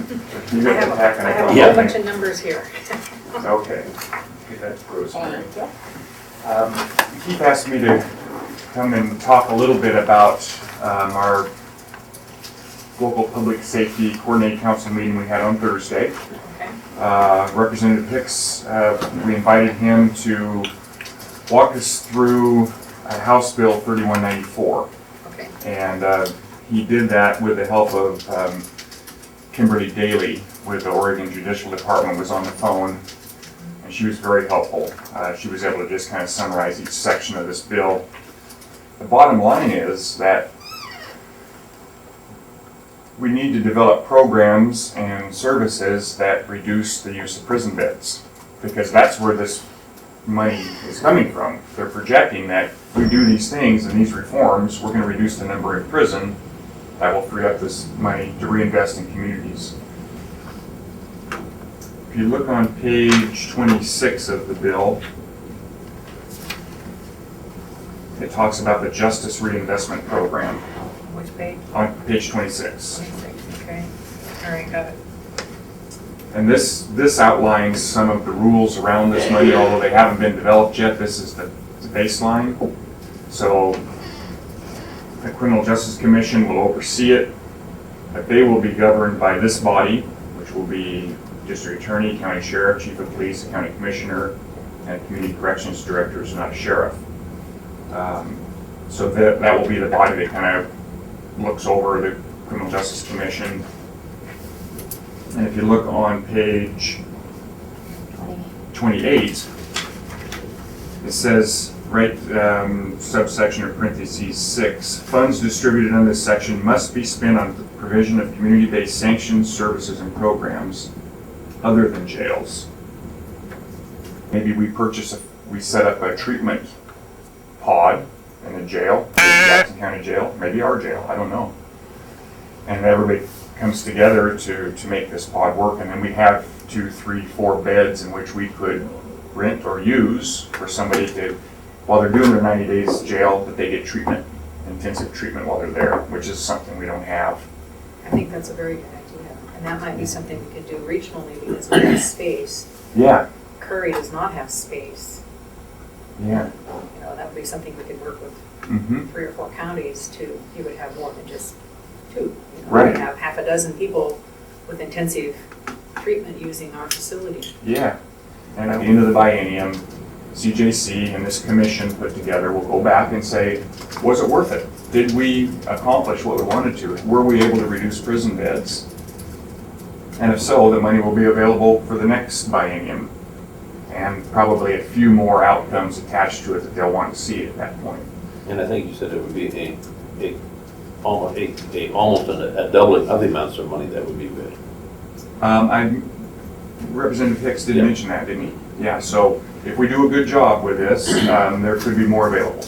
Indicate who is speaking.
Speaker 1: You got the pack and
Speaker 2: I have a
Speaker 1: don't
Speaker 2: whole bunch of numbers here.
Speaker 1: Okay. Get that Rosemary. Keith asked me to come and talk a little bit about our local public safety coordinating council meeting we had on Thursday.
Speaker 2: Okay.
Speaker 1: Representative Hicks, we invited him to walk us through House Bill 3194.
Speaker 2: Okay.
Speaker 1: And he did that with the help of Kimberly Daly with the Oregon Judicial Department, was on the phone, and she was very helpful. She was able to just kind of summarize each section of this bill. The bottom line is that we need to develop programs and services that reduce the use of prison beds, because that's where this money is coming from. They're projecting that if we do these things and these reforms, we're going to reduce the number in prison. That will free up this money to reinvest in communities. If you look on page 26 of the bill, it talks about the Justice Reinvestment Program.
Speaker 2: Which page?
Speaker 1: On page 26.
Speaker 2: 26, okay. All right, got it.
Speaker 1: And this outlines some of the rules around this money, although they haven't been developed yet. This is the baseline. So the Criminal Justice Commission will oversee it, but they will be governed by this body, which will be District Attorney, County Sheriff, Chief of Police, County Commissioner, and Community Corrections Directors, not a sheriff. So that will be the body that kind of looks over the Criminal Justice Commission. And if you look on page 28, it says, right, subsection or parentheses 6, funds distributed under this section must be spent on the provision of community-based sanctions, services, and programs other than jails. Maybe we set up a treatment pod in a jail, Jackson County Jail, maybe our jail, I don't know. And everybody comes together to make this pod work, and then we have 2, 3, 4 beds in which we could rent or use for somebody to, while they're doing their 90 days jail, that they get treatment, intensive treatment while they're there, which is something we don't have.
Speaker 2: I think that's a very good idea. And that might be something we could do regionally because we have space.
Speaker 1: Yeah.
Speaker 2: Curry does not have space.
Speaker 1: Yeah.
Speaker 2: You know, that would be something we could work with
Speaker 1: Mm-hmm.
Speaker 2: 3 or 4 counties to, you would have more than just 2. You know,
Speaker 1: Right.
Speaker 2: You'd have half a dozen people with intensive treatment using our facility.
Speaker 1: Yeah. And at the end of the biennium, CJC and this commission put together will go back and say, was it worth it? Did we accomplish what we wanted to? Were we able to reduce prison beds? And if so, the money will be available for the next biennium, and probably a few more outcomes attached to it that they'll want to see at that point.
Speaker 3: And I think you said it would be almost a doubling of the amounts of money that would be good.
Speaker 1: Representative Hicks did
Speaker 3: Yeah.
Speaker 1: mention that, didn't he? Yeah, so if we do a good job with this, there could be more available.